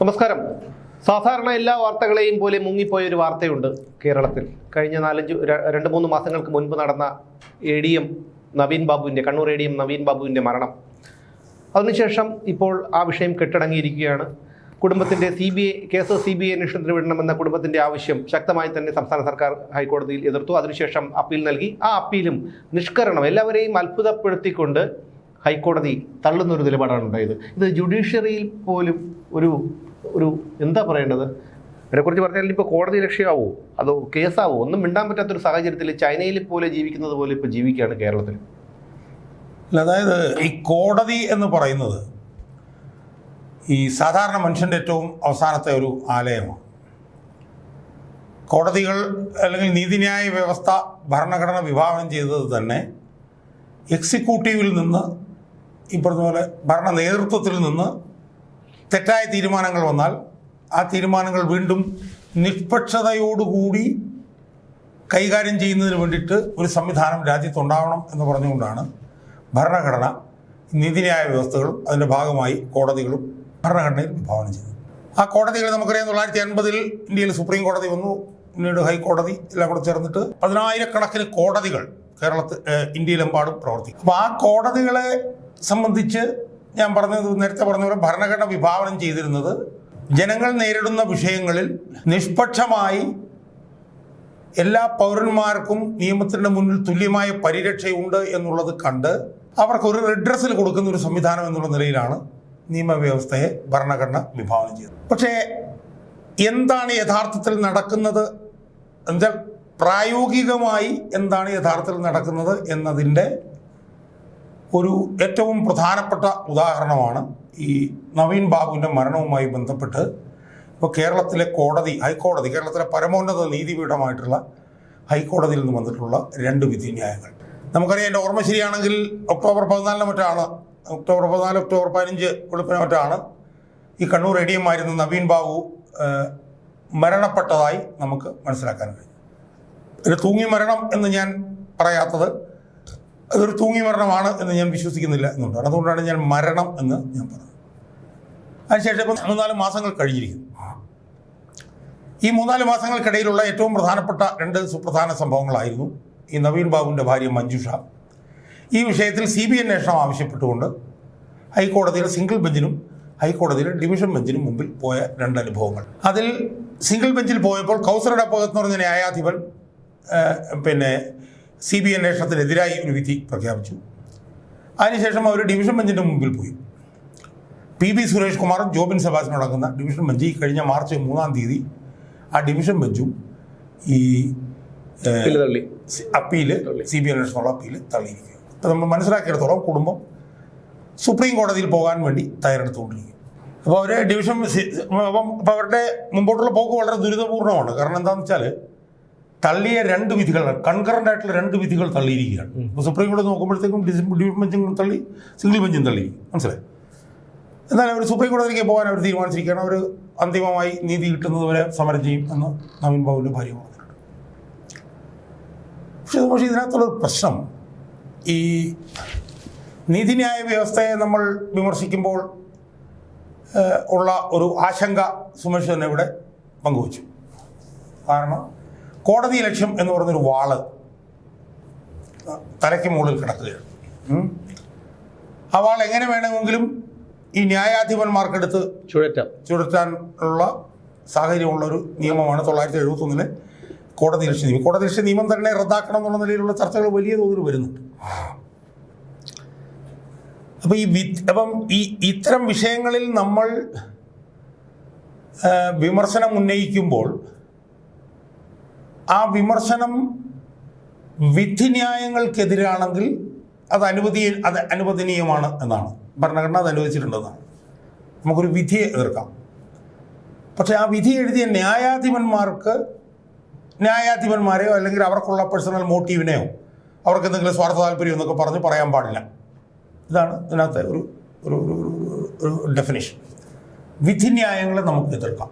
നമസ്കാരം. സാധാരണ എല്ലാ വാർത്തകളെയും പോലെ മുങ്ങിപ്പോയൊരു വാർത്തയുണ്ട് കേരളത്തിൽ. കഴിഞ്ഞ 2-3 മാസങ്ങൾക്ക് മുൻപ് നടന്ന കണ്ണൂർ ADM നവീൻ ബാബുവിൻ്റെ മരണം. അതിനുശേഷം ഇപ്പോൾ ആ വിഷയം കെട്ടടങ്ങിയിരിക്കുകയാണ്. കുടുംബത്തിൻ്റെ കേസ് CBI അന്വേഷണത്തിന് വിടണമെന്ന കുടുംബത്തിൻ്റെ ആവശ്യം ശക്തമായി തന്നെ സംസ്ഥാന സർക്കാർ ഹൈക്കോടതിയിൽ എതിർത്തു. അതിനുശേഷം അപ്പീൽ നൽകി. ആ അപ്പീലും നിഷ്കരണം എല്ലാവരെയും അത്ഭുതപ്പെടുത്തിക്കൊണ്ട് ഹൈക്കോടതി തള്ളുന്നൊരു നിലപാടാണ് ഉണ്ടായത്. ഇത് ജുഡീഷ്യറിയിൽ പോലും ഒരു എന്താ പറയേണ്ടത്, ഇതിനെക്കുറിച്ച് പറഞ്ഞാൽ ഇപ്പോൾ കോടതി ലക്ഷ്യമാവോ അതോ കേസാവോ ഒന്നും മിണ്ടാൻ പറ്റാത്തൊരു സാഹചര്യത്തിൽ ചൈനയിൽ പോലെ ജീവിക്കുന്നത് പോലെ ഇപ്പോൾ ജീവിക്കുകയാണ് കേരളത്തിൽ. അതായത് ഈ കോടതി എന്ന് പറയുന്നത് ഈ സാധാരണ മനുഷ്യൻ്റെ ഏറ്റവും അവസാനത്തെ ഒരു ആലയമാണ്. കോടതികൾ അല്ലെങ്കിൽ നീതിന്യായ വ്യവസ്ഥ ഭരണഘടന വിഭാവനം ചെയ്തത് തന്നെ എക്സിക്യൂട്ടീവിൽ നിന്ന് ഈ പറഞ്ഞ പോലെ ഭരണ നേതൃത്വത്തിൽ നിന്ന് തെറ്റായ തീരുമാനങ്ങൾ വന്നാൽ ആ തീരുമാനങ്ങൾ വീണ്ടും നിഷ്പക്ഷതയോടുകൂടി കൈകാര്യം ചെയ്യുന്നതിന് വേണ്ടിയിട്ട് ഒരു സംവിധാനം രാജ്യത്തുണ്ടാവണം എന്ന് പറഞ്ഞുകൊണ്ടാണ് ഭരണഘടന നീതിന്യായ വ്യവസ്ഥകളും അതിൻ്റെ ഭാഗമായി കോടതികളും ഭരണഘടനയിൽ വിഭാവനം ചെയ്തത്. ആ കോടതികൾ നമുക്കറിയാം 1980 ഇന്ത്യയിൽ സുപ്രീം കോടതി വന്നു, പിന്നീട് ഹൈക്കോടതി എല്ലാം കൂടെ ചേർന്നിട്ട് 10,000-കണക്കിന് കോടതികൾ ഇന്ത്യയിലെമ്പാടും പ്രവർത്തിക്കും. അപ്പോൾ ആ കോടതികളെ സംബന്ധിച്ച് ഞാൻ നേരത്തെ പറഞ്ഞ പോലെ ഭരണഘടന വിഭാവനം ചെയ്തിരുന്നത് ജനങ്ങൾ നേരിടുന്ന വിഷയങ്ങളിൽ നിഷ്പക്ഷമായി എല്ലാ പൗരന്മാർക്കും നിയമത്തിൻ്റെ മുന്നിൽ തുല്യമായ പരിരക്ഷയുണ്ട് എന്നുള്ളത് കണ്ട് അവർക്കൊരു റിഡ്രസ്സിൽ കൊടുക്കുന്ന ഒരു സംവിധാനം എന്നുള്ള നിലയിലാണ് നിയമവ്യവസ്ഥയെ ഭരണഘടന വിഭാവനം ചെയ്തത്. പക്ഷേ എന്താണ് യഥാർത്ഥത്തിൽ നടക്കുന്നത് എന്നാൽ പ്രായോഗികമായി എന്താണ് യഥാർത്ഥത്തിൽ നടക്കുന്നത് എന്നതിൻ്റെ ഒരു ഏറ്റവും പ്രധാനപ്പെട്ട ഉദാഹരണമാണ് ഈ നവീൻ ബാബുവിൻ്റെ മരണവുമായി ബന്ധപ്പെട്ട് ഇപ്പോൾ കേരളത്തിലെ ഹൈക്കോടതി കേരളത്തിലെ പരമോന്നത നീതിപീഠമായിട്ടുള്ള ഹൈക്കോടതിയിൽ നിന്ന് വന്നിട്ടുള്ള 2 വിധിന്യായങ്ങൾ. നമുക്കറിയാം, എൻ്റെ ഓർമ്മ ശരിയാണെങ്കിൽ ഒക്ടോബർ 14 മറ്റാണ്, ഒക്ടോബർ 15 വെളുപ്പിന് മറ്റാണ് ഈ കണ്ണൂർ ADM ആയിരുന്ന നവീൻ ബാബു മരണപ്പെട്ടതായി നമുക്ക് മനസ്സിലാക്കാൻ കഴിയും. ഒരു തൂങ്ങി മരണം എന്ന് ഞാൻ പറയാത്തത് അതൊരു തൂങ്ങി മരണമാണ് എന്ന് ഞാൻ വിശ്വസിക്കുന്നില്ല എന്നുണ്ടാണ്. അതുകൊണ്ടാണ് ഞാൻ മരണം എന്ന് ഞാൻ പറഞ്ഞത്. അതിനുശേഷം ഇപ്പം 3-4 മാസങ്ങൾ കഴിഞ്ഞിരിക്കുന്നു. ഈ 3-4 മാസങ്ങൾക്കിടയിലുള്ള ഏറ്റവും പ്രധാനപ്പെട്ട 2 സുപ്രധാന സംഭവങ്ങളായിരുന്നു ഈ നവീൻ ബാബുവിൻ്റെ ഭാര്യ മഞ്ജുഷ ഈ വിഷയത്തിൽ CBI അന്വേഷണം ആവശ്യപ്പെട്ടുകൊണ്ട് ഹൈക്കോടതിയിലെ സിംഗിൾ ബെഞ്ചിനും ഹൈക്കോടതിയിലെ ഡിവിഷൻ ബെഞ്ചിനും മുമ്പിൽ പോയ 2 അനുഭവങ്ങൾ. അതിൽ സിംഗിൾ ബെഞ്ചിൽ പോയപ്പോൾ കൗസറുടെ അപ്പകത്ത് എന്ന് പറഞ്ഞ ന്യായാധിപൻ CBI അന്വേഷണത്തിനെതിരായി ഒരു വിധി പ്രഖ്യാപിച്ചു. അതിനുശേഷം അവർ ഡിവിഷൻ ബെഞ്ചിൻ്റെ മുമ്പിൽ പോയി. PB സുരേഷ് കുമാറും ജോബിൻ സെബാസ്റ്റ്യനും അടങ്ങുന്ന ഡിവിഷൻ ബെഞ്ച് ഈ കഴിഞ്ഞ മാർച്ച് 3-ാം തീയതി ആ ഡിവിഷൻ ബെഞ്ചും ഈ അപ്പീല് CBI അന്വേഷണമുള്ള അപ്പീല് തള്ളിയിരിക്കുകയാണ്. അപ്പോൾ നമ്മൾ മനസ്സിലാക്കിയെടുത്തോളം കുടുംബം സുപ്രീം കോടതിയിൽ പോകാൻ വേണ്ടി തയ്യാറെടുത്തുകൊണ്ടിരിക്കും. അപ്പോൾ അവർ അപ്പോൾ അവരുടെ മുമ്പോട്ടുള്ള പോക്ക് വളരെ ദുരിതപൂർണ്ണമാണ്. കാരണം എന്താണെന്ന് വെച്ചാൽ തള്ളിയ 2 വിധികൾ, കൺകറൻ്റ് ആയിട്ടുള്ള 2 വിധികൾ തള്ളിയിരിക്കുകയാണ്. ഇപ്പോൾ സുപ്രീം കോടതി നോക്കുമ്പോഴത്തേക്കും ഡിവിഷൻ ബെഞ്ചും തള്ളി, സിംഗിൾ ബെഞ്ചും തള്ളി, മനസ്സിലായി. എന്നാൽ അവർ സുപ്രീം കോടതിയിലേക്ക് പോകാൻ അവർ തീരുമാനിച്ചിരിക്കുകയാണ്. അവർ അന്തിമമായി നീതി കിട്ടുന്നത് വരെ സമരം ചെയ്യും എന്ന് നവീൻ ബാബുവിൻ്റെ ഭാര്യ പറഞ്ഞിട്ടുണ്ട്. പക്ഷേ ഇതിനകത്തുള്ളൊരു പ്രശ്നം, ഈ നീതിന്യായ വ്യവസ്ഥയെ നമ്മൾ വിമർശിക്കുമ്പോൾ ഉള്ള ഒരു ആശങ്ക സുമേഷ് തന്നെ ഇവിടെ പങ്കുവച്ചു. കാരണം കോടതി ലക്ഷ്യം എന്ന് പറയുന്നൊരു വാള് തലയ്ക്ക് മുകളിൽ കിടക്കുകയാണ്. ആ വാൾ എങ്ങനെ വേണമെങ്കിലും ഈ ന്യായാധിപന്മാർക്കെടുത്ത് ചുഴറ്റാനുള്ള സാഹചര്യമുള്ളൊരു നിയമമാണ് 1971 കോടതി ലക്ഷ്യ നിയമം. കോടതി ലക്ഷ്യ നിയമം തന്നെ റദ്ദാക്കണം എന്നുള്ള നിലയിലുള്ള ചർച്ചകൾ വലിയ തോതിൽ വരുന്നുണ്ട്. അപ്പം ഇത്തരം വിഷയങ്ങളിൽ നമ്മൾ വിമർശനം ഉന്നയിക്കുമ്പോൾ ആ വിമർശനം വിധിന്യായങ്ങൾക്കെതിരാണെങ്കിൽ അത് അനുവദനീയമാണ് എന്നാണ് ഭരണഘടന അത് അനുവദിച്ചിട്ടുണ്ടെന്നാണ്. നമുക്കൊരു വിധിയെ എതിർക്കാം. പക്ഷേ ആ വിധി എഴുതിയ ന്യായാധിപന്മാരെയോ അല്ലെങ്കിൽ അവർക്കുള്ള പേഴ്സണൽ മോട്ടീവിനെയോ അവർക്ക് എന്തെങ്കിലും സ്വാർത്ഥ താല്പര്യം എന്നൊക്കെ പറഞ്ഞ് പറയാൻ പാടില്ല. ഇതാണ് ഇതിനകത്തെ ഒരു ഡെഫിനിഷൻ. വിധിന്യായങ്ങളെ നമുക്ക് എതിർക്കാം.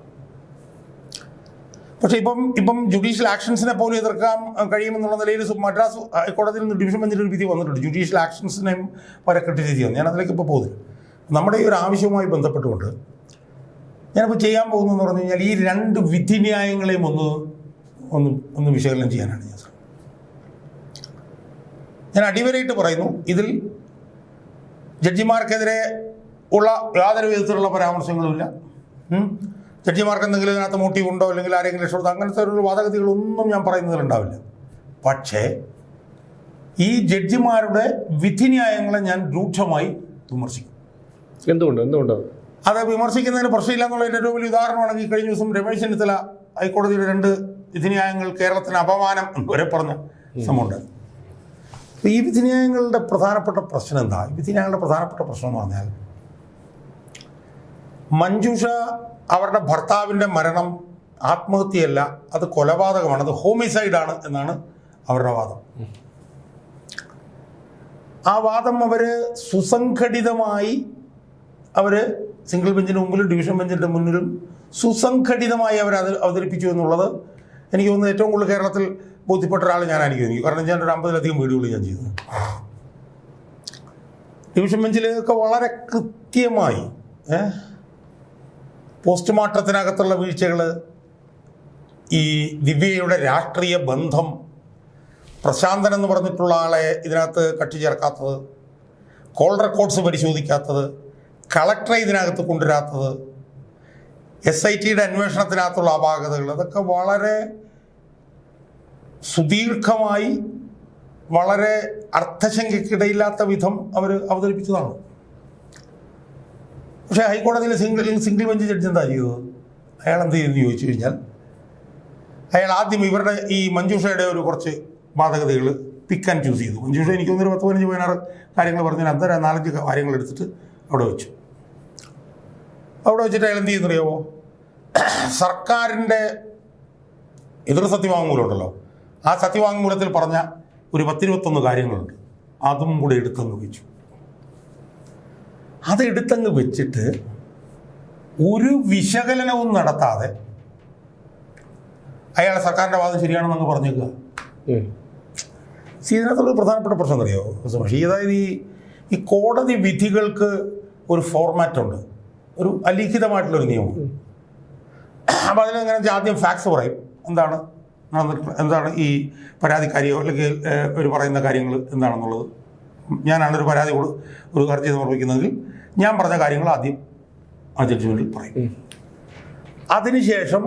പക്ഷേ ഇപ്പം ജുഡീഷ്യൽ ആക്ഷൻസിനെ പോലും എതിർക്കാൻ കഴിയുമെന്നുള്ള നിലയിൽ മദ്രാസ് ഹൈക്കോടതിയിൽ നിന്ന് ഡിവിഷൻ ബെഞ്ചിൽ ഒരു വിധി വന്നിട്ടുണ്ട്. ജുഡീഷ്യൽ ആക്ഷൻസിനെയും വരെ ക്രിട്ടിസൈസ് ചെയ്യുന്നു. ഞാൻ അതിലേക്ക് ഇപ്പോൾ പോകുന്നില്ല. നമ്മുടെ ഈ ഒരു ആവശ്യവുമായി ബന്ധപ്പെട്ടുകൊണ്ട് ഞാനിപ്പോൾ ചെയ്യാൻ പോകുന്നതെന്ന് പറഞ്ഞു കഴിഞ്ഞാൽ ഈ രണ്ട് വിധിന്യായങ്ങളെയും ഒന്ന് വിശകലനം ചെയ്യാനാണ് ഞാൻ ശ്രമിക്കുന്നത്. ഞാൻ അടിവരയിട്ട് പറയുന്നു, ഇതിൽ ജഡ്ജിമാർക്കെതിരെ ഉള്ള യാതൊരു വിധത്തിലുള്ള പരാമർശങ്ങളുമില്ല. ജഡ്ജിമാർക്ക് എന്തെങ്കിലും ഇതിനകത്ത് മോട്ടീവ് ഉണ്ടോ അല്ലെങ്കിൽ ആരെങ്കിലും രക്ഷപ്പെടുത്തോ അങ്ങനത്തെ ഒരു വാദഗതികളൊന്നും ഞാൻ പറയുന്നതിലുണ്ടാവില്ല. പക്ഷേ ഈ ജഡ്ജിമാരുടെ വിധിന്യായങ്ങളെ ഞാൻ രൂക്ഷമായി വിമർശിക്കും. എന്തുകൊണ്ട് അത് വിമർശിക്കുന്നതിന് പ്രശ്നമില്ല എന്നുള്ളതിൻ്റെ ഏറ്റവും വലിയ ഉദാഹരണമാണെങ്കിൽ കഴിഞ്ഞ ദിവസം രമേശ് ചെന്നിത്തല ഹൈക്കോടതിയുടെ 2 വിധിന്യായങ്ങൾ കേരളത്തിന് അപമാനം എന്ന് വരെ പറഞ്ഞ സംഭവമുണ്ട്. ഈ വിധിന്യായങ്ങളുടെ പ്രധാനപ്പെട്ട പ്രശ്നം എന്താ? ഈ വിധിന്യായങ്ങളുടെ പ്രധാനപ്പെട്ട പ്രശ്നം എന്ന് പറഞ്ഞാൽ മഞ്ജുഷ അവരുടെ ഭർത്താവിൻ്റെ മരണം ആത്മഹത്യയല്ല, അത് കൊലപാതകമാണ്, അത് ഹോമിസൈഡാണ് എന്നാണ് അവരുടെ വാദം. ആ വാദം അവർ സുസംഘടിതമായി സിംഗിൾ ബെഞ്ചിന് മുമ്പിലും ഡിവിഷൻ ബെഞ്ചിൻ്റെ മുന്നിലും സുസംഘടിതമായി അവതരിപ്പിച്ചു എന്നുള്ളത് എനിക്ക് തോന്നുന്നു ഏറ്റവും കൂടുതൽ കേരളത്തിൽ ബോധ്യപ്പെട്ട ഒരാൾ ഞാനായിരിക്കും എനിക്ക്. കാരണം ഞാൻ ഒരു 50-ലധികം വീഡിയോകൾ ഞാൻ ചെയ്തു. ഡിവിഷൻ ബെഞ്ചിലൊക്കെ വളരെ കൃത്യമായി പോസ്റ്റ്മോർട്ടത്തിനകത്തുള്ള വീഴ്ചകൾ, ഈ ദിവ്യയുടെ രാഷ്ട്രീയ ബന്ധം, പ്രശാന്തൻ എന്ന് പറഞ്ഞിട്ടുള്ള ആളെ ഇതിനകത്ത് കക്ഷി ചേർക്കാത്തത്, കോൾ റെക്കോർഡ്സ് പരിശോധിക്കാത്തത്, കളക്ടറെ ഇതിനകത്ത് കൊണ്ടുവരാത്തത്, SITയുടെ അന്വേഷണത്തിനകത്തുള്ള അപാകതകൾ, അതൊക്കെ വളരെ സുദീർഘമായി വളരെ അർത്ഥശങ്കയ്ക്കിടയില്ലാത്ത വിധം അവർ അവതരിപ്പിച്ചതാണ്. പക്ഷേ ഹൈക്കോടതിയിൽ സിംഗിൾ ബെഞ്ച് ജഡ്ജി എന്താ ചെയ്തത്? അയാൾ എന്ത് ചെയ്തെന്ന് ചോദിച്ചു കഴിഞ്ഞാൽ അയാൾ ആദ്യം ഇവരുടെ ഈ മഞ്ജുഷയുടെ ഒരു കുറച്ച് വാദഗതികൾ പിക്ക് ആൻഡ് ചൂസ് ചെയ്തു. മഞ്ജുഷ എനിക്ക് തോന്നുന്നു 10-15-16 കാര്യങ്ങൾ പറഞ്ഞാൽ അന്നേരം 4-5 കാര്യങ്ങൾ എടുത്തിട്ട് അവിടെ വെച്ചു. അവിടെ വെച്ചിട്ട് അയാൾ എന്ത് ചെയ്യുന്നറിയാമോ? സർക്കാരിൻ്റെ എതിർ സത്യവാങ്മൂലം ഉണ്ടല്ലോ, ആ സത്യവാങ്മൂലത്തിൽ പറഞ്ഞ ഒരു 10-21 കാര്യങ്ങളുണ്ട്, അതും കൂടെ എടുത്തങ്ങ് വെച്ചു. അത് എടുത്തങ്ങ് വെച്ചിട്ട് ഒരു വിശകലനവും നടത്താതെ അയാളെ സർക്കാരിൻ്റെ വാദം ശരിയാണെന്ന് അങ്ങ് പറഞ്ഞേക്കുക. ഇതിനകത്തൊരു പ്രധാനപ്പെട്ട പ്രശ്നം അറിയാമോ പക്ഷേ? അതായത് ഈ കോടതി വിധികൾക്ക് ഒരു ഫോർമാറ്റുണ്ട്, ഒരു അലിഖിതമായിട്ടുള്ളൊരു നിയമം. അപ്പോൾ അതിലെങ്ങനെ ആദ്യം ഫാക്ട്സ് പറയും, എന്താണ് ഈ പരാതിക്കാരിയോ അല്ലെങ്കിൽ ഒരു പറയുന്ന കാര്യങ്ങൾ എന്താണെന്നുള്ളത്. ഞാനാണ് ഒരു പരാതി ഒരു ഹർജി സമർപ്പിക്കുന്നതെങ്കിൽ ഞാൻ പറഞ്ഞ കാര്യങ്ങൾ ആദ്യം ആ ജഡ്ജ്മെൻറ്റിൽ പറയും. അതിനുശേഷം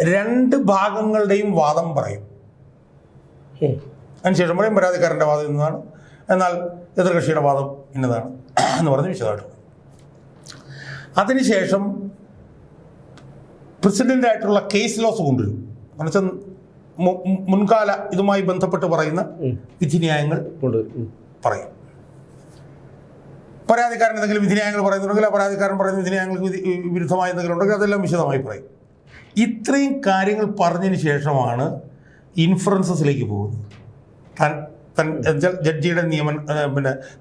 2 ഭാഗങ്ങളുടെയും വാദം പറയും. അതിനുശേഷം പറയും പരാതിക്കാരൻ്റെ വാദം ഇന്നതാണ്, എന്നാൽ എതിർകക്ഷിയുടെ വാദം ഇന്നതാണ് എന്ന് പറഞ്ഞ് വിശദമായിട്ട്. അതിനുശേഷം പ്രസിഡൻ്റായിട്ടുള്ള കേസ് ലോസ് കൊണ്ടുവരും. എന്നുവെച്ചാൽ മുൻകാല ഇതുമായി ബന്ധപ്പെട്ട് പറയുന്ന വിധിന്യായങ്ങൾ പറയും. പരാതിക്കാരൻ എന്തെങ്കിലും വിധിന്യായങ്ങൾ പറയുന്നുണ്ടെങ്കിൽ ആ പരാതിക്കാരൻ പറയുന്ന വിധിന്യായങ്ങൾക്ക് വിരുദ്ധമായ എന്തെങ്കിലും ഉണ്ടെങ്കിൽ അതെല്ലാം വിശദമായി പറയും. ഇത്രയും കാര്യങ്ങൾ പറഞ്ഞതിന് ശേഷമാണ് ഇൻഫറൻസസിലേക്ക് പോകുന്നത്. ജഡ്ജിയുടെ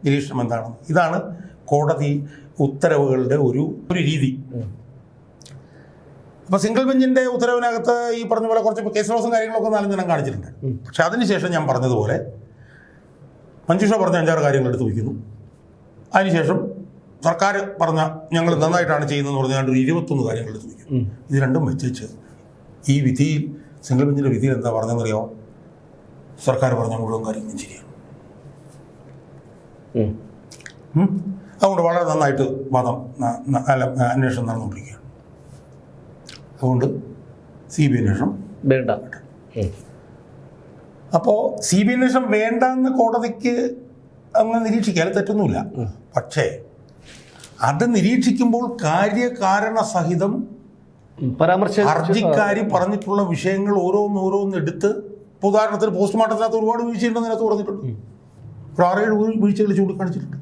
നിരീക്ഷണം എന്താണെന്ന്. ഇതാണ് കോടതി ഉത്തരവുകളുടെ ഒരു രീതി. അപ്പോൾ സിംഗിൾ ബെഞ്ചിൻ്റെ ഉത്തരവിനകത്ത് ഈ പറഞ്ഞ പോലെ കുറച്ച് കേസ് ലോസും കാര്യങ്ങളൊക്കെ 4 കാണിച്ചിട്ടുണ്ട്. പക്ഷെ അതിനുശേഷം ഞാൻ പറഞ്ഞതുപോലെ മഞ്ജുഷ പറഞ്ഞ 5-6 കാര്യങ്ങൾ എടുത്ത് വയ്ക്കുന്നു. അതിനുശേഷം സർക്കാർ പറഞ്ഞ ഞങ്ങൾ നന്നായിട്ടാണ് ചെയ്യുന്നതെന്ന് പറഞ്ഞാൽ ഒരു 21 കാര്യങ്ങൾ എടുത്ത് വയ്ക്കും. ഇത് രണ്ടും വെച്ച് ഈ വിധിയിൽ സിംഗിൾ ബെഞ്ചിൻ്റെ വിധിയിൽ എന്താ പറഞ്ഞതെന്നറിയോ? സർക്കാർ പറഞ്ഞ മുഴുവൻ കാര്യങ്ങളും ശരിയാണ്. അതുകൊണ്ട് വളരെ നന്നായിട്ട് അന്വേഷണം നടന്നുകൊണ്ടിരിക്കുകയാണ്. അതുകൊണ്ട് CBI അന്വേഷണം വേണ്ട. അപ്പോൾ CBI അന്വേഷണം വേണ്ടെന്ന് കോടതിക്ക് അങ്ങനെ നിരീക്ഷിക്കാൻ തെറ്റൊന്നുമില്ല. പക്ഷേ അത് നിരീക്ഷിക്കുമ്പോൾ കാര്യകാരണ സഹിതം ഹർജിക്കാരി പറഞ്ഞിട്ടുള്ള വിഷയങ്ങൾ ഓരോന്ന് എടുത്ത്, ഉദാഹരണത്തിന് പോസ്റ്റ്മോർട്ടത്തിനകത്ത് ഒരുപാട് വീഴ്ചയുണ്ടെന്ന് അതിനകത്ത് പറഞ്ഞിട്ടുണ്ട്. ഒരു 6-7 വീഴ്ചകൾ ചൂണ്ടിക്കാണിച്ചിട്ടുണ്ട്.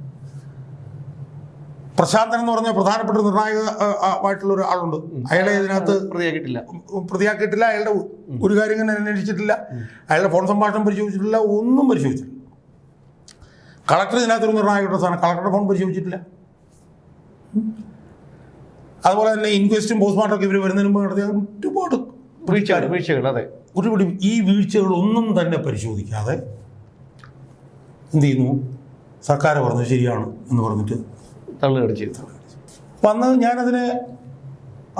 പ്രശാന്തൻ എന്ന് പറഞ്ഞ പ്രധാനപ്പെട്ട നിർണായകമായിട്ടുള്ള ഒരാളുണ്ട്. അയാളെ ഇതിനകത്ത് പ്രതിയാക്കിയിട്ടില്ല. അയാളുടെ ഒരു കാര്യം ഇങ്ങനെ അന്വേഷിച്ചിട്ടില്ല. അയാളുടെ ഫോൺ സംഭാഷണം പരിശോധിച്ചിട്ടില്ല. ഒന്നും പരിശോധിച്ചിട്ടില്ല. കളക്ടർ ഇതിനകത്തൊരു നിർണായക സാധനം, കളക്ടറുടെ ഫോൺ പരിശോധിച്ചിട്ടില്ല. അതുപോലെ തന്നെ ഇൻക്വസ്റ്റും പോസ്റ്റ്മോർട്ടമൊക്കെ ഇവർ വരുന്നതിന് മുമ്പ് നടത്തിയ ഒരുപാട് വീഴ്ചകൾ. അതെ, ഒരുപാട് ഈ വീഴ്ചകളൊന്നും തന്നെ പരിശോധിക്കാതെ എന്ത് ചെയ്യുന്നു? സർക്കാർ പറഞ്ഞത് ശരിയാണ് എന്ന് പറഞ്ഞിട്ട് തള്ളുകയാണ് ചെയ്തത്. അപ്പം അന്ന് ഞാനതിനെ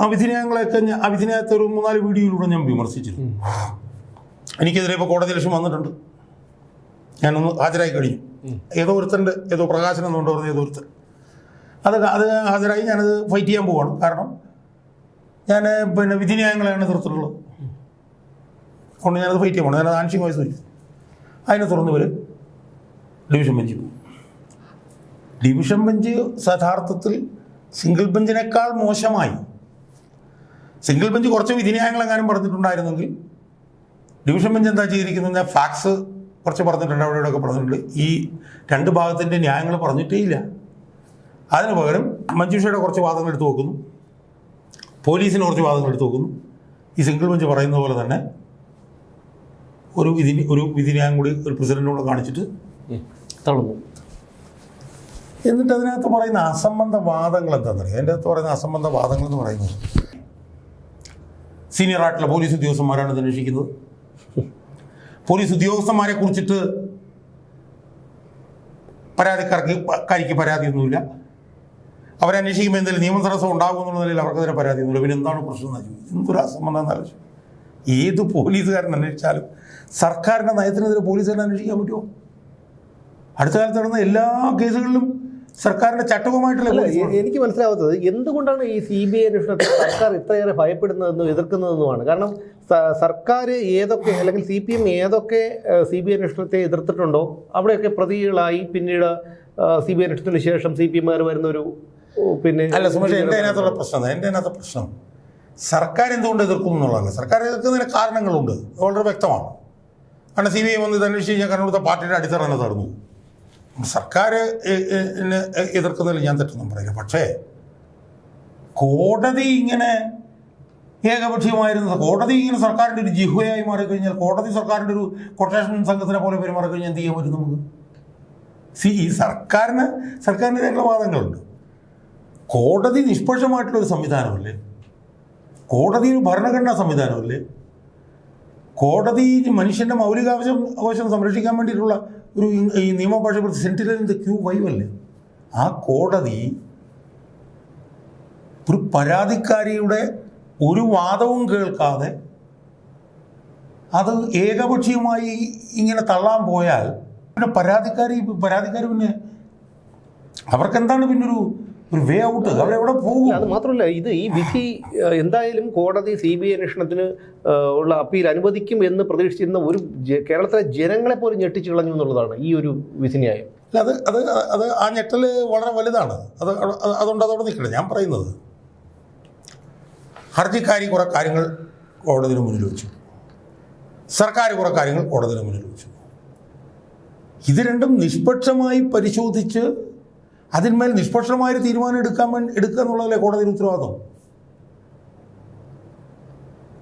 ആ വിധിന്യായങ്ങളെയൊക്കെ ആ വിധിന്യായത്തെ ഒരു 3-4 വീഡിയോയിലൂടെ ഞാൻ വിമർശിച്ചിരുന്നു. എനിക്കെതിരെ ഇപ്പോൾ കോടതി ലക്ഷ്യം വന്നിട്ടുണ്ട്. ഞാനൊന്ന് ഹാജരായി കഴിഞ്ഞു. ഏതോ ഒരുത്തൻ്റെ ഏതോ പ്രകാശനം എന്നുകൊണ്ട് പറഞ്ഞ ഏതോ ഒരുത്തൻ അത് ഹാജരായി. ഞാനത് ഫൈറ്റ് ചെയ്യാൻ പോവാണ്. കാരണം ഞാൻ പിന്നെ വിധിന്യായങ്ങളെയാണ് എതിർത്തിട്ടുള്ളത്. അതുകൊണ്ട് ഞാനത് ഫൈറ്റ് ചെയ്യാൻ പോകണം. ഞാനത് ആൻഷികമായി സൂചിച്ചു. അതിനെ തുറന്ന് ഇവർ ഡിവിഷൻ ബെഞ്ചിൽ പോകും. ഡിവിഷൻ ബെഞ്ച് യഥാർത്ഥത്തിൽ സിംഗിൾ ബെഞ്ചിനേക്കാൾ മോശമായി. സിംഗിൾ ബെഞ്ച് കുറച്ച് വിധിന്യായങ്ങളെങ്ങാനും പറഞ്ഞിട്ടുണ്ടായിരുന്നെങ്കിൽ ഡിവിഷൻ ബെഞ്ച് എന്താ ചെയ്തിരിക്കുന്നത്, ഫാക്സ് കുറച്ച് പറഞ്ഞിട്ടുണ്ട്, അവിടെ ഇവിടെയൊക്കെ പറഞ്ഞിട്ടുണ്ട്. ഈ 2 ഭാഗത്തിൻ്റെ ന്യായങ്ങൾ പറഞ്ഞിട്ടേ ഇല്ല. അതിന് പകരം മഞ്ജുഷയുടെ കുറച്ച് വാദങ്ങൾ എടുത്ത് നോക്കുന്നു, പോലീസിന് കുറച്ച് വാദങ്ങൾ എടുത്ത് നോക്കുന്നു. ഈ സിംഗിൾ ബെഞ്ച് പറയുന്ന പോലെ തന്നെ ഒരു വിധിന്യായം കൂടി ഒരു പ്രസിഡന്റിനോട് കാണിച്ചിട്ട് തള്ളുന്നു. എന്നിട്ട് അതിനകത്ത് പറയുന്ന അസംബന്ധ വാദങ്ങൾ എന്താണെന്നറിയാം. അതിൻ്റെ അകത്ത് പറയുന്ന അസംബന്ധ വാദങ്ങൾ എന്ന് പറയുന്നത് സീനിയറായിട്ടുള്ള പോലീസ് ഉദ്യോഗസ്ഥന്മാരാണ് ഇത് അന്വേഷിക്കുന്നത്. പോലീസ് ഉദ്യോഗസ്ഥന്മാരെ കുറിച്ചിട്ട് പരാതിക്കാരിക്ക് പരാതിയൊന്നുമില്ല. അവരന്വേഷിക്കുമ്പോൾ എന്തെങ്കിലും നിയമതടസ്സം ഉണ്ടാകുമെന്നുള്ള നിലയിൽ അവർക്കെതിരെ പരാതിയൊന്നുമില്ല. പിന്നെ എന്താണ് പ്രശ്നം എന്ന് ചോദിച്ചു. എന്തൊരു അസംബന്ധം എന്നാലോചിച്ചു. ഏത് പോലീസുകാരൻ അന്വേഷിച്ചാലും സർക്കാരിൻ്റെ നയത്തിനെതിരെ പോലീസുകാരൻ അന്വേഷിക്കാൻ പറ്റുമോ? അടുത്ത കാലത്ത് നടന്ന എല്ലാ കേസുകളിലും സർക്കാരിൻ്റെ ചട്ടവുമായിട്ടുള്ള എനിക്ക് മനസ്സിലാവാത്തത് എന്തുകൊണ്ടാണ് ഈ CBI അന്വേഷണത്തെ സർക്കാർ ഇത്രയേറെ ഭയപ്പെടുന്നതെന്നും എതിർക്കുന്നതെന്നുമാണ്. കാരണം സർക്കാർ ഏതൊക്കെ അല്ലെങ്കിൽ CPM ഏതൊക്കെ CBI അന്വേഷണത്തെ എതിർത്തിട്ടുണ്ടോ അവിടെയൊക്കെ പ്രതികളായി പിന്നീട് CBI അന്വേഷണത്തിന് ശേഷം CPMമാർ വരുന്നൊരു പിന്നെ അല്ല സുമേഷ്, എൻ്റെ അതിനകത്ത് പ്രശ്നം സർക്കാർ എന്തുകൊണ്ട് എതിർക്കുന്നു എന്നുള്ളതല്ല. സർക്കാർ എതിർക്കുന്നതിന് കാരണങ്ങളുണ്ട്, വളരെ വ്യക്തമാണ്. കാരണം CBI വന്ന് ഇത് അന്വേഷിച്ച് കഴിഞ്ഞാൽ കാരണം ഇവിടുത്തെ പാർട്ടിയുടെ അടിത്തറ തന്നെ തടഞ്ഞു. സർക്കാർ എതിർക്കുന്നതിൽ ഞാൻ തെറ്റൊന്നും പറയില്ല. പക്ഷേ കോടതി ഇങ്ങനെ ഏകപക്ഷീയമായിരുന്നത്, കോടതി ഇങ്ങനെ സർക്കാരിൻ്റെ ഒരു ജിഹ്വയായി മാറിക്കഴിഞ്ഞാൽ, കോടതി സർക്കാരിൻ്റെ ഒരു കൊട്ടേഷൻ സംഘത്തിനെ പോലെ പെരുമാറിക്കഴിഞ്ഞാൽ എന്ത് ചെയ്യാൻ പറ്റും നമുക്ക്? ഈ സർക്കാരിൻ്റെതായിട്ടുള്ള വാദങ്ങളുണ്ട്. കോടതി നിഷ്പക്ഷമായിട്ടുള്ളൊരു സംവിധാനമല്ലേ? കോടതി ഒരു ഭരണഘടനാ സംവിധാനമല്ലേ? കോടതി മനുഷ്യൻ്റെ അവകാശം സംരക്ഷിക്കാൻ വേണ്ടിയിട്ടുള്ള ഒരു ഈ നിയമഭാഷ സെന്റിനൽ ഇൻ ദ ക്യൂ വൈവല്ലേ? ആ കോടതി ഒരു പരാതിക്കാരിയുടെ ഒരു വാദവും കേൾക്കാതെ അത് ഏകപക്ഷീയമായി ഇങ്ങനെ തള്ളാൻ പോയാൽ പിന്നെ പരാതിക്കാരി പിന്നെ അവർക്കെന്താണ് പിന്നൊരു വേ ഔട്ട്? അവരെവിടെ പോകും? അത് മാത്രമല്ല, ഈ വിധി എന്തായാലും കോടതി CBI അന്വേഷണത്തിന് ഉള്ള അപ്പീൽ അനുവദിക്കും എന്ന് പ്രതീക്ഷിച്ചിരുന്ന ഒരു കേരളത്തിലെ ജനങ്ങളെ പോലും ഞെട്ടിച്ചു കളഞ്ഞു എന്നുള്ളതാണ് ഈ ഒരു വിധിന്യായം. അത് ആ ഞെട്ടൽ വളരെ വലുതാണ്. അതുകൊണ്ട് അതോടെ നിൽക്കണം. ഞാൻ പറയുന്നത് ഹർജിക്കാരി കുറേ കാര്യങ്ങൾ കോടതിന് മുന്നിൽ വെച്ചു, സർക്കാർ കുറേ കാര്യങ്ങൾ കോടതിന് മുന്നിൽ വെച്ചു. ഇത് രണ്ടും നിഷ്പക്ഷമായി പരിശോധിച്ച് അതിന്മേൽ നിഷ്പക്ഷമായൊരു തീരുമാനം എടുക്കുക എന്നുള്ളതല്ലേ കോടതിയുടെ ഉത്തരവാദിത്വം.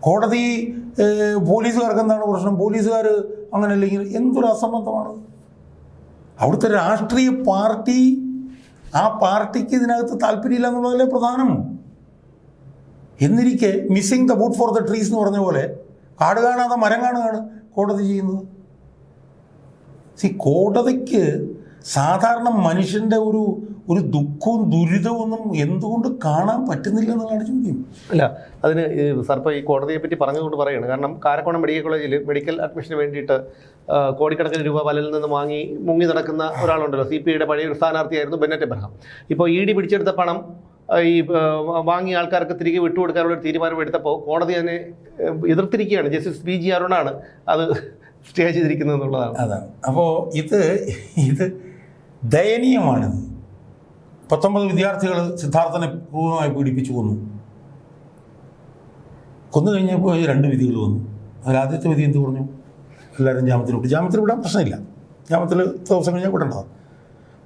കോടതി പോലീസുകാർക്ക് എന്താണ് പ്രശ്നം? പോലീസുകാർ അങ്ങനെ അല്ലെങ്കിൽ എന്തൊരു അസംബന്ധമാണ്. അവിടുത്തെ രാഷ്ട്രീയ പാർട്ടി, ആ പാർട്ടിക്ക് ഇതിനകത്ത് താല്പര്യമില്ല എന്നുള്ളതല്ലേ പ്രധാനം. എന്നിരിക്കെ missing the wood for the trees എന്ന് പറഞ്ഞ പോലെ കാട് കാണാതെ മരം കാണുകയാണ് കോടതി ചെയ്യുന്നത്. കോടതിക്ക് സാധാരണ മനുഷ്യൻ്റെ ഒരു ദുഃഖവും ദുരിതവും ഒന്നും എന്തുകൊണ്ട് കാണാൻ പറ്റുന്നില്ല എന്നുള്ളതാണ് ചോദ്യം. അല്ല, അതിന് സാർ ഇപ്പോൾ ഈ കോടതിയെ പറ്റി പറഞ്ഞുകൊണ്ട് പറയുകയാണ്. കാരണം കാരക്കോണം മെഡിക്കൽ കോളേജിൽ മെഡിക്കൽ അഡ്മിഷന് വേണ്ടിയിട്ട് കോടിക്കണക്കിന് രൂപ പലരിൽ നിന്ന് വാങ്ങി മുങ്ങി നടക്കുന്ന ഒരാളുണ്ടല്ലോ. CPIയുടെ പഴയ ഒരു സ്ഥാനാർത്ഥിയായിരുന്നു ബെന്നറ്റ് എബ്രഹാം. ഇപ്പോൾ ED പിടിച്ചെടുത്ത പണം ഈ വാങ്ങിയ ആൾക്കാർക്ക് തിരികെ വിട്ടുകൊടുക്കാനുള്ള ഒരു തീരുമാനം എടുത്തപ്പോൾ കോടതി അതിനെ എതിർത്തിരിക്കുകയാണ്. ജസ്റ്റിസ് PG അരുണാണ് അത് സ്റ്റേ ചെയ്തിരിക്കുന്നത് എന്നുള്ളതാണ്. അതാണ്. അപ്പോൾ ഇത് ദയനീയമാണിത്. 19 വിദ്യാർത്ഥികൾ സിദ്ധാർത്ഥനെ ക്രൂരമായി പീഡിപ്പിച്ചു കൊന്നു കഴിഞ്ഞപ്പോൾ 2 വിധികൾ വന്നു. അതിലാദ്യത്തെ വിധി എന്ത് പറഞ്ഞു? എല്ലാവരും ജാമ്യത്തിൽ വിടാൻ പ്രശ്നമില്ല, ജാമ്യത്തിൽ ദിവസം കഴിഞ്ഞാൽ വിടേണ്ടതാണ്.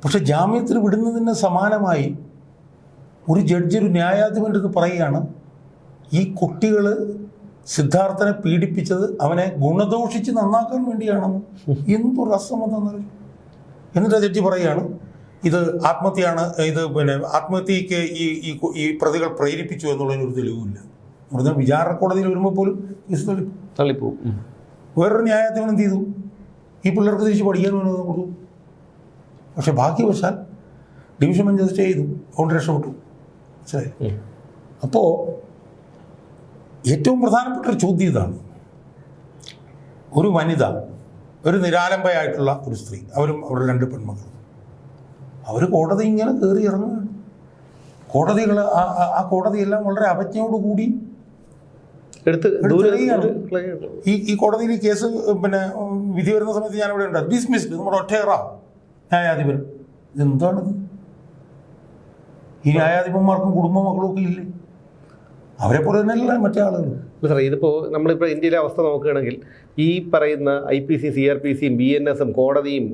പക്ഷെ ജാമ്യത്തിൽ വിടുന്നതിന് സമാനമായി ഒരു ജഡ്ജി, ഒരു ന്യായാധിപൻ്റെ അടുത്ത് പറയുകയാണ്, ഈ കുട്ടികൾ സിദ്ധാർത്ഥനെ പീഡിപ്പിച്ചത് അവനെ ഗുണദോഷിച്ച് നന്നാക്കാൻ വേണ്ടിയാണെന്ന്. എന്തൊരു അസംബന്ധം എന്ന് പറയും. എന്നിട്ട് ജഡ്ജി പറയുകയാണ്, ഇത് ആത്മഹത്യയാണ്, ഇത് പിന്നെ ആത്മഹത്യക്ക് ഈ പ്രതികൾ പ്രേരിപ്പിച്ചു എന്നുള്ളതിനൊരു തെളിവുമില്ല. എന്ന് പറഞ്ഞാൽ വിചാരണ കോടതിയിൽ വരുമ്പോൾ പോലും കേസ് തള്ളിപ്പോവും. വേറൊരു ന്യായാധിപൻ എന്ത് ചെയ്തു? ഈ പിള്ളേർക്ക് തിരിച്ച് പഠിക്കാൻ വേണ്ടി കൊടുത്തു. പക്ഷെ ഭാഗ്യവശാൽ ഡിവിഷൻ ബെഞ്ച് സ്റ്റേ ചെയ്തു, അതുകൊണ്ട് രക്ഷപ്പെട്ടു. മനസ്സിലായി? അപ്പോൾ ഏറ്റവും പ്രധാനപ്പെട്ട ഒരു ചോദ്യം ഇതാണ്. ഒരു വനിത, ഒരു നിരാലംബയായിട്ടുള്ള ഒരു സ്ത്രീ, അവരും അവരുടെ 2 പെൺമക്കളും, അവർ കോടതി ഇങ്ങനെ കയറി ഇറങ്ങുകയാണ്. കോടതികൾ ആ കോടതിയെല്ലാം വളരെ അവജ്ഞയോടുകൂടി ഈ കോടതിയിൽ ഈ കേസ് പിന്നെ വിധി വരുന്ന സമയത്ത് ഞാനിവിടെ ഉണ്ട്. ഡിസ്മിസ്ഡ്, നമ്മുടെ ഒറ്റേറ ന്യായാധിപൻ. ഇതെന്താണിത്? ഈ ന്യായാധിപന്മാർക്കും കുടുംബ മക്കളും ഒക്കെ ഇല്ലേ? അവരെ പോലെ തന്നെയല്ല മറ്റേ ആളുകൾ. സാറേ, ഇതിപ്പോൾ നമ്മളിപ്പോൾ ഇന്ത്യയിലെ അവസ്ഥ നോക്കുകയാണെങ്കിൽ ഈ പറയുന്ന IPC, CRPC, BNS-ഉം കോടതിയും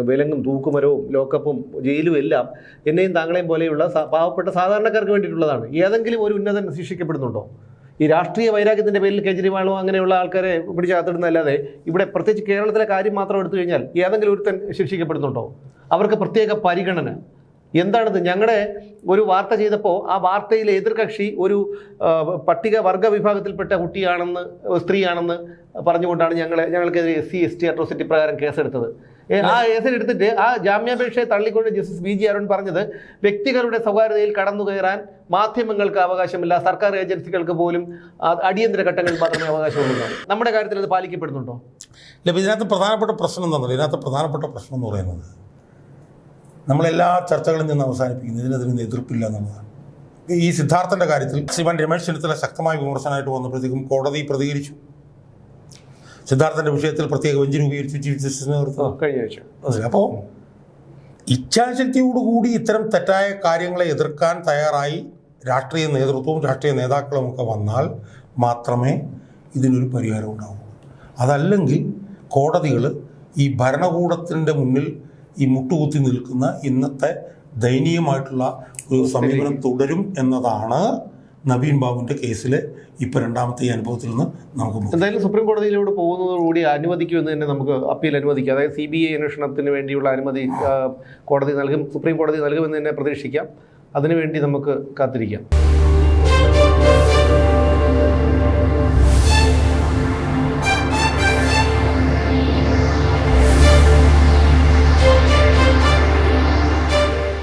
വിലങ്ങും തൂക്കുമരവും ലോക്കപ്പും ജയിലും എല്ലാം എന്നെയും താങ്കളെയും പോലെയുള്ള പാവപ്പെട്ട സാധാരണക്കാർക്ക് വേണ്ടിയിട്ടുള്ളതാണ്. ഏതെങ്കിലും ഒരു ഉന്നതൻ ശിക്ഷിക്കപ്പെടുന്നുണ്ടോ? ഈ രാഷ്ട്രീയ വൈരാഗ്യത്തിൻ്റെ പേരിൽ കേജ്രിവാളോ അങ്ങനെയുള്ള ആൾക്കാരെ പിടിച്ചകത്തിടുന്നതല്ലാതെ ഇവിടെ പ്രത്യേകിച്ച് കേരളത്തിലെ കാര്യം മാത്രം എടുത്തു കഴിഞ്ഞാൽ ഏതെങ്കിലും ഒരുത്തൻ ശിക്ഷിക്കപ്പെടുന്നുണ്ടോ? അവർക്ക് പ്രത്യേക പരിഗണന എന്താണിത്? ഞങ്ങളുടെ ഒരു വാർത്ത ചെയ്തപ്പോൾ ആ വാർത്തയിലെ എതിർകക്ഷി ഒരു പട്ടിക വർഗ വിഭാഗത്തിൽപ്പെട്ട കുട്ടിയാണെന്ന്, സ്ത്രീയാണെന്ന് പറഞ്ഞുകൊണ്ടാണ് ഞങ്ങൾക്കെതിരെ SC ST അട്രോസിറ്റി പ്രകാരം കേസെടുത്തത്. ആ കേസിലെടുത്തിട്ട് ആ ജാമ്യാപേക്ഷയെ തള്ളിക്കൊണ്ട് ജസ്റ്റിസ് VG അരുൺ പറഞ്ഞത് വ്യക്തികളുടെ സ്വകാര്യതയിൽ കടന്നു കയറാൻ മാധ്യമങ്ങൾക്ക് അവകാശമില്ല, സർക്കാർ ഏജൻസികൾക്ക് പോലും അടിയന്തര ഘട്ടങ്ങളിൽ മാത്രമേ അവകാശമുള്ളൂ. നമ്മുടെ കാര്യത്തിൽ അത് പാലിക്കപ്പെടുന്നുണ്ടോ? ഇല്ല, ഇതിനകത്ത് പ്രധാനപ്പെട്ട പ്രശ്നം എന്താണെന്നറിയോ? ഇതിനകത്ത് പ്രധാനപ്പെട്ട പ്രശ്നം എന്ന് പറയുന്നത് നമ്മളെല്ലാ ചർച്ചകളിൽ നിന്ന് അവസാനിപ്പിക്കുന്നത് ഇതിനെതിരെ എതിർപ്പില്ല എന്നുള്ളതാണ്. ഈ സിദ്ധാർത്ഥൻ്റെ കാര്യത്തിൽ ശ്രീമാൻ രമേശ് ചെന്നിത്തല ശക്തമായ വിമർശനമായിട്ട് വന്നപ്പോഴത്തേക്കും കോടതി പ്രതികരിച്ചു. സിദ്ധാർത്ഥൻ്റെ വിഷയത്തിൽ പ്രത്യേക ബെഞ്ച് രൂപീകരിച്ചു ചീഫ് ജസ്റ്റിസിന് കഴിഞ്ഞ ആഴ്ച. അപ്പോൾ ഇച്ഛാശക്തിയോടുകൂടി ഇത്തരം തെറ്റായ കാര്യങ്ങളെ എതിർക്കാൻ തയ്യാറായി രാഷ്ട്രീയ നേതൃത്വവും രാഷ്ട്രീയ നേതാക്കളും ഒക്കെ വന്നാൽ മാത്രമേ ഇതിനൊരു പരിഹാരം ഉണ്ടാവൂ. അതല്ലെങ്കിൽ കോടതികൾ ഈ ഭരണകൂടത്തിൻ്റെ മുന്നിൽ ഈ മുട്ടുകുത്തി നിൽക്കുന്ന ഇന്നത്തെ ദയനീയമായിട്ടുള്ള ഒരു സമീപനം തുടരും എന്നതാണ് നവീൻ ബാബുവിൻ്റെ കേസിലെ ഇപ്പോൾ രണ്ടാമത്തെ ഈ അനുഭവത്തിൽ നിന്ന് നമുക്ക് എന്തായാലും സുപ്രീം കോടതിയിലൂടെ പോകുന്നതോടുകൂടി അനുവദിക്കുമെന്ന് തന്നെ നമുക്ക് അപ്പീൽ അനുവദിക്കാം. അതായത് CBI അന്വേഷണത്തിന് വേണ്ടിയുള്ള അനുമതി കോടതി നൽകും, സുപ്രീം കോടതി നൽകുമെന്ന് തന്നെ പ്രതീക്ഷിക്കാം. അതിനുവേണ്ടി നമുക്ക് കാത്തിരിക്കാം.